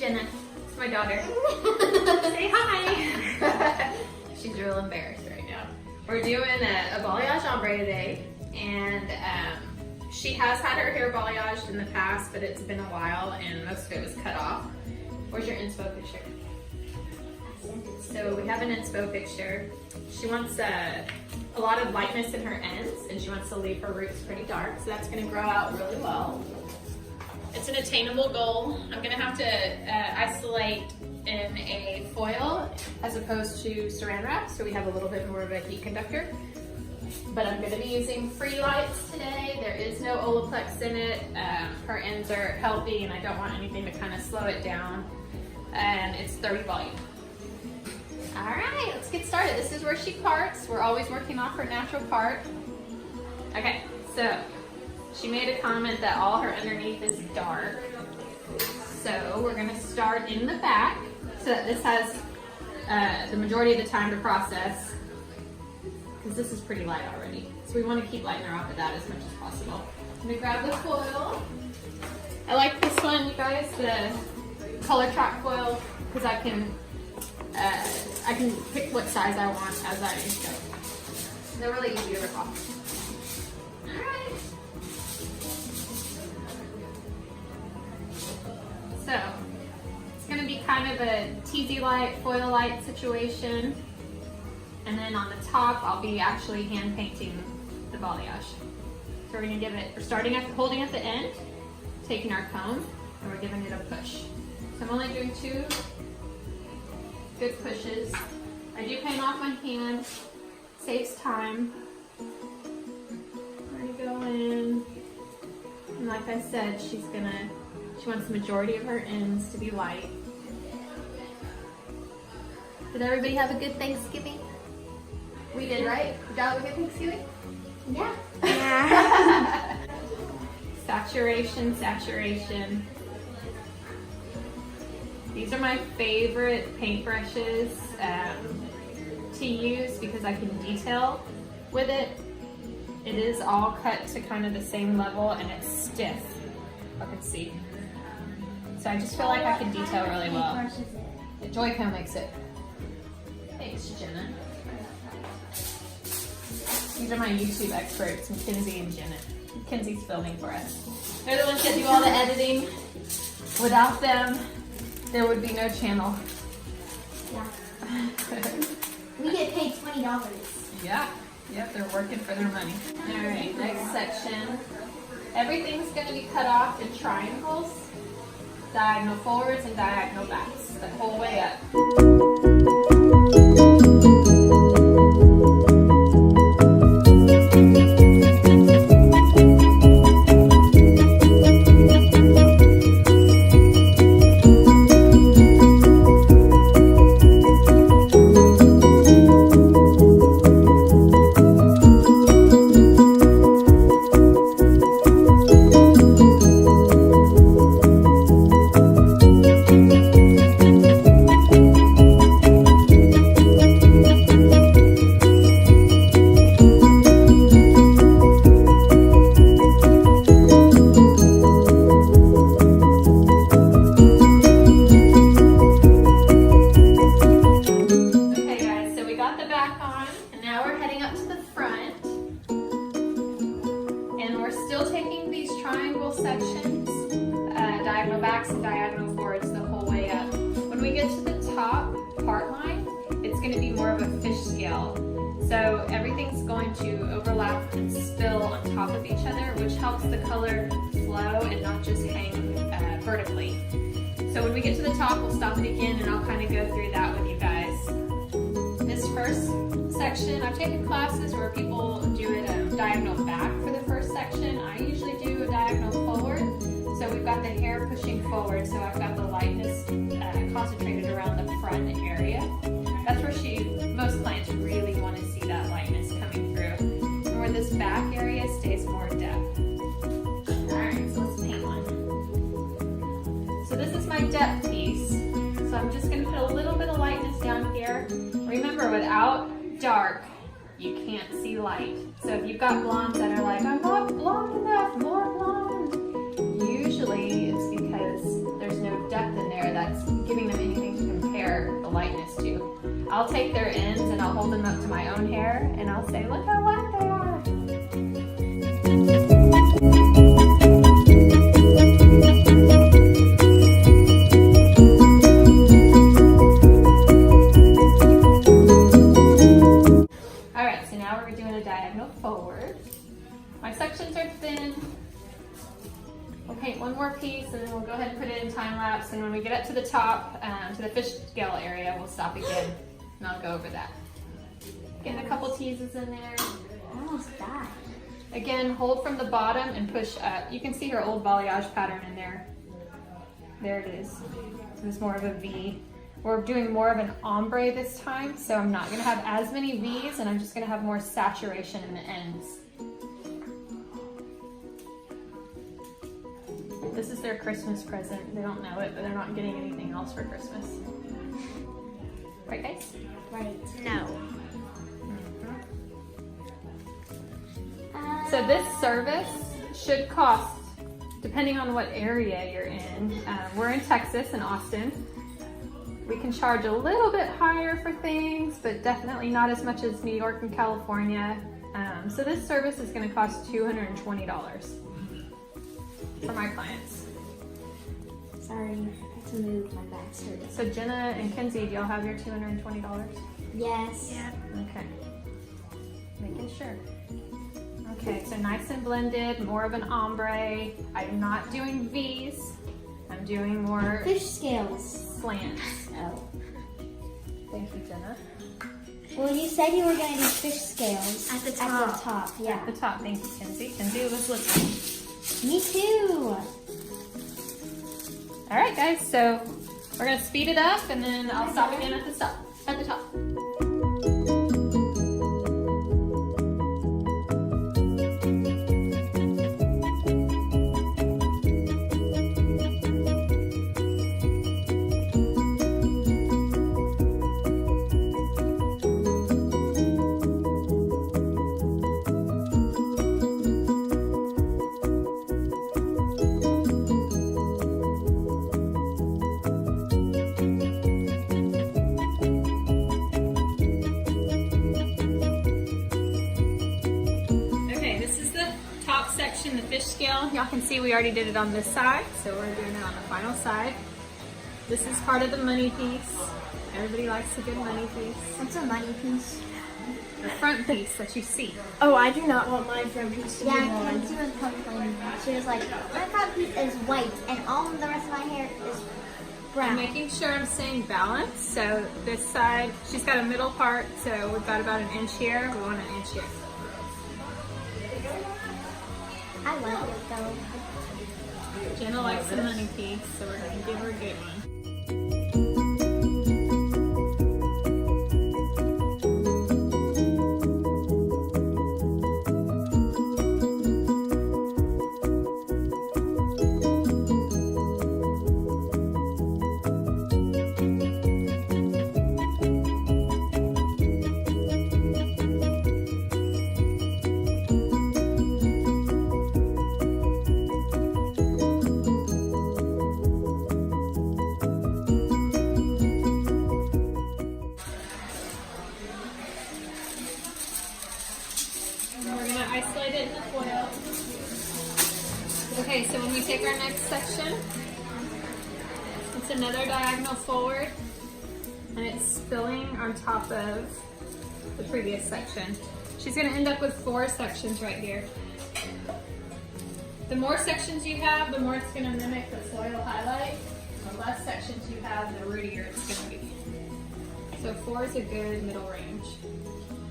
Jenna. It's my daughter. Say hi. She's real embarrassed right now. We're doing a balayage ombre today, and she has had her hair balayaged in the past, but it's been a while and most of it was cut off. Where's your inspo picture? So we have an inspo picture. She wants a lot of lightness in her ends, and she wants to leave her roots pretty dark, so that's gonna grow out really well. It's an attainable goal. I'm gonna have to isolate in a foil as opposed to saran wrap, so we have a little bit more of a heat conductor. But I'm gonna be using free lights today. There is no Olaplex in it. Her ends are healthy and I don't want anything to kind of slow it down. And it's 30 volume. All right, let's get started. This is where she parts. We're always working off her natural part. Okay, so she made a comment that all her underneath is dark. So we're gonna start in the back so that this has the majority of the time to process, because this is pretty light already. So we want to keep lightening her off of that as much as possible. I'm gonna grab the foil. I like this one, you guys, the color track foil, because I can pick what size I want as I go. They're really easy to rip off. All right. So it's gonna be kind of a teasy light, foil light situation. And then on the top, I'll be actually hand painting the balayage. So we're gonna give it, we're starting at, holding at the end, taking our comb, and we're giving it a push. So I'm only doing 2 good pushes. I do paint off my hand, saves time. We're gonna go in, and like I said, she wants the majority of her ends to be light. Did everybody have a good Thanksgiving? We did, right? Did y'all have a good Thanksgiving? Yeah. Yeah. Saturation, saturation. These are my favorite paintbrushes to use because I can detail with it. It is all cut to kind of the same level and it's stiff, I can see. So I just feel like I can detail really well. The Joy-Con makes it. Thanks, Jenna. These are my YouTube experts, Mackenzie and Jenna. Mackenzie's filming for us. They're the ones that do all the editing. Without them, there would be no channel. Yeah. We get paid $20. Yeah. Yep, they're working for their money. All right, next section. Everything's going to be cut off in triangles, diagonal forwards and diagonal backs, the whole way up. Sections, diagonal backs and diagonal forwards the whole way up. When we get to the top part line, it's going to be more of a fish scale. So everything's going to overlap and spill on top of each other, which helps the color flow and not just hang vertically. So when we get to the top, we'll stop it again and I'll kind of go through that with you guys. This first section, I've taken classes where people do it diagonal back for the first section. I usually do a diagonal forward. So we've got the hair pushing forward, so I've got the lightness concentrated around the front area. That's where most clients really want to see that lightness coming through. And where this back area stays more depth. Alright, so let's paint one. So this is my depth piece. So I'm just going to put a little bit of lightness down here. Remember, without dark, you can't see light. So if you've got blondes that are like, I'm not blonde enough, more blonde. Usually it's because there's no depth in there that's giving them anything to compare the lightness to. I'll take their ends and I'll hold them up to my own hair and I'll say, look how light they are. Alright, so now we're doing a diagonal forward. My sections are thin. We'll paint one more piece and then we'll go ahead and put it in time lapse, and when we get up to the top, to the fish scale area, we'll stop again and I'll go over that. Getting a couple teases in there. Almost died. Again, hold from the bottom and push up. You can see her old balayage pattern in there. There it is. So it's more of a V. We're doing more of an ombre this time, so I'm not gonna have as many V's and I'm just gonna have more saturation in the ends. This is their Christmas present. They don't know it, but they're not getting anything else for Christmas. Right, guys? Right. No. So this service should cost, depending on what area you're in. We're in Texas, in Austin. We can charge a little bit higher for things, but definitely not as much as New York and California. So this service is going to cost $220 for my clients. Sorry, I have to move. My back's hurting. So Jenna and Kenzie, do y'all have your $220? Yes. Yeah. Okay. Making sure. Okay, so nice and blended, more of an ombre. I'm not doing V's. I'm doing more Fish scales. slants. Oh. Thank you, Jenna. Well, you said you were going to do fish scales. At the top. At the top, yeah. At the top, thank you, Kenzie. Kenzie was listening. Me too. All right, guys, so we're gonna speed it up and then I'll stop again at the top. The fish scale, y'all can see we already did it on this side, so we're doing it on the final side. This is part of the money piece. Everybody likes a good money piece. What's a money piece? The front piece that you see. Oh, I do not want my front piece to be Yeah, blonde. Kenzie was complaining. She was like, my front piece is white and all the rest of my hair is I'm brown. making sure I'm staying balanced. So this side, she's got a middle part, so we've got about an inch here. We want an inch here. I like it though. Jenna likes the money piece, so we're gonna give her a good one. Isolate it in the foil. Okay, so when we take our next section, it's another diagonal forward, and it's spilling on top of the previous section. She's going to end up with 4 sections right here. The more sections you have, the more it's going to mimic the foil highlight. The less sections you have, the rootier it's going to be. So 4 is a good middle range.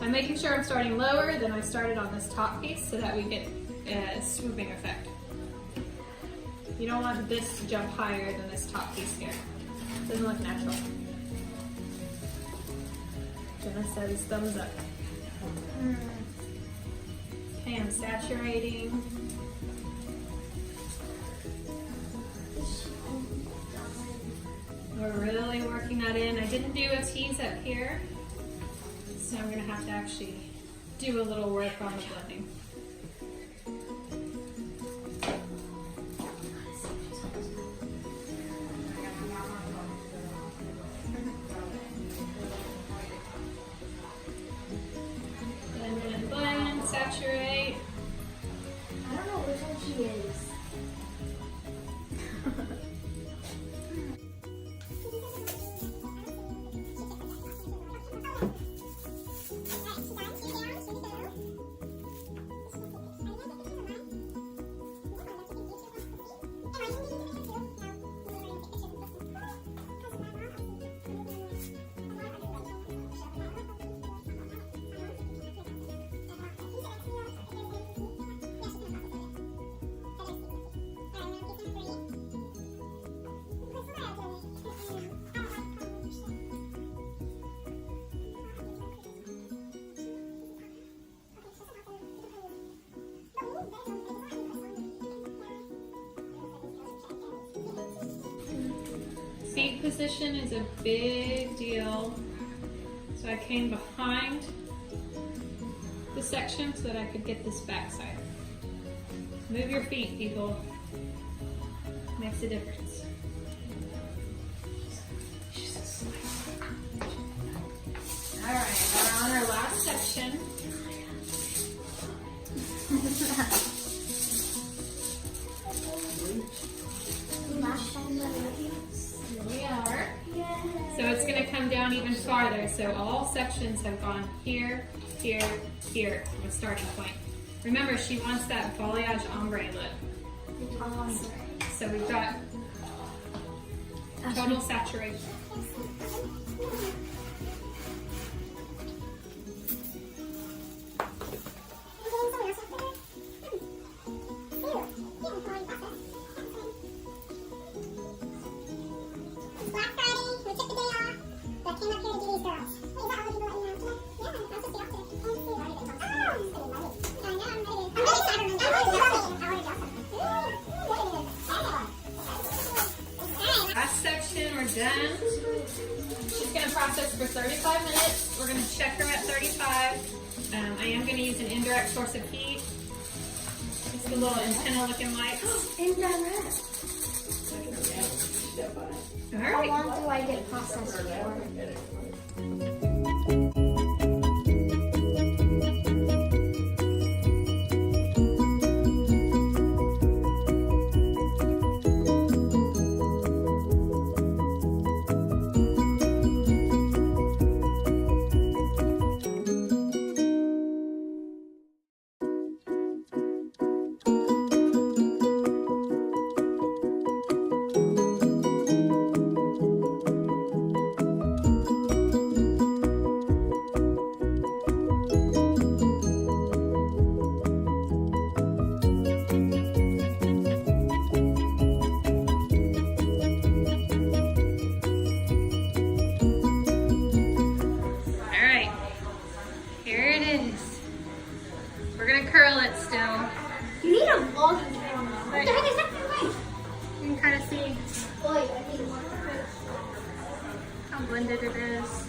I'm making sure I'm starting lower than I started on this top piece so that we get a swooping effect. You don't want this to jump higher than this top piece here. It doesn't look natural. Jenna says thumbs up. Okay, I'm saturating. We're really working that in. I didn't do a tease up here. So I'm going to have to actually do a little work on the blending. saturate. I don't know which one she is. Seat position is a big deal. So I came behind the section so that I could get this backside. Move your feet, people. Makes a difference. All right, we're on our last section. Here we are. So it's going to come down even farther. So all sections have gone here, here, here, from a starting point. Remember, she wants that balayage ombre look. So we've got total saturation. Last section, we're done. She's going to process for 35 minutes. We're going to check her at 35. I am going to use an indirect source of heat. It's the little antenna looking lights. Indirect. All How right. long do I get processed for? Curl it still. You need a vlogging camera. But you can kind of see how blended it is.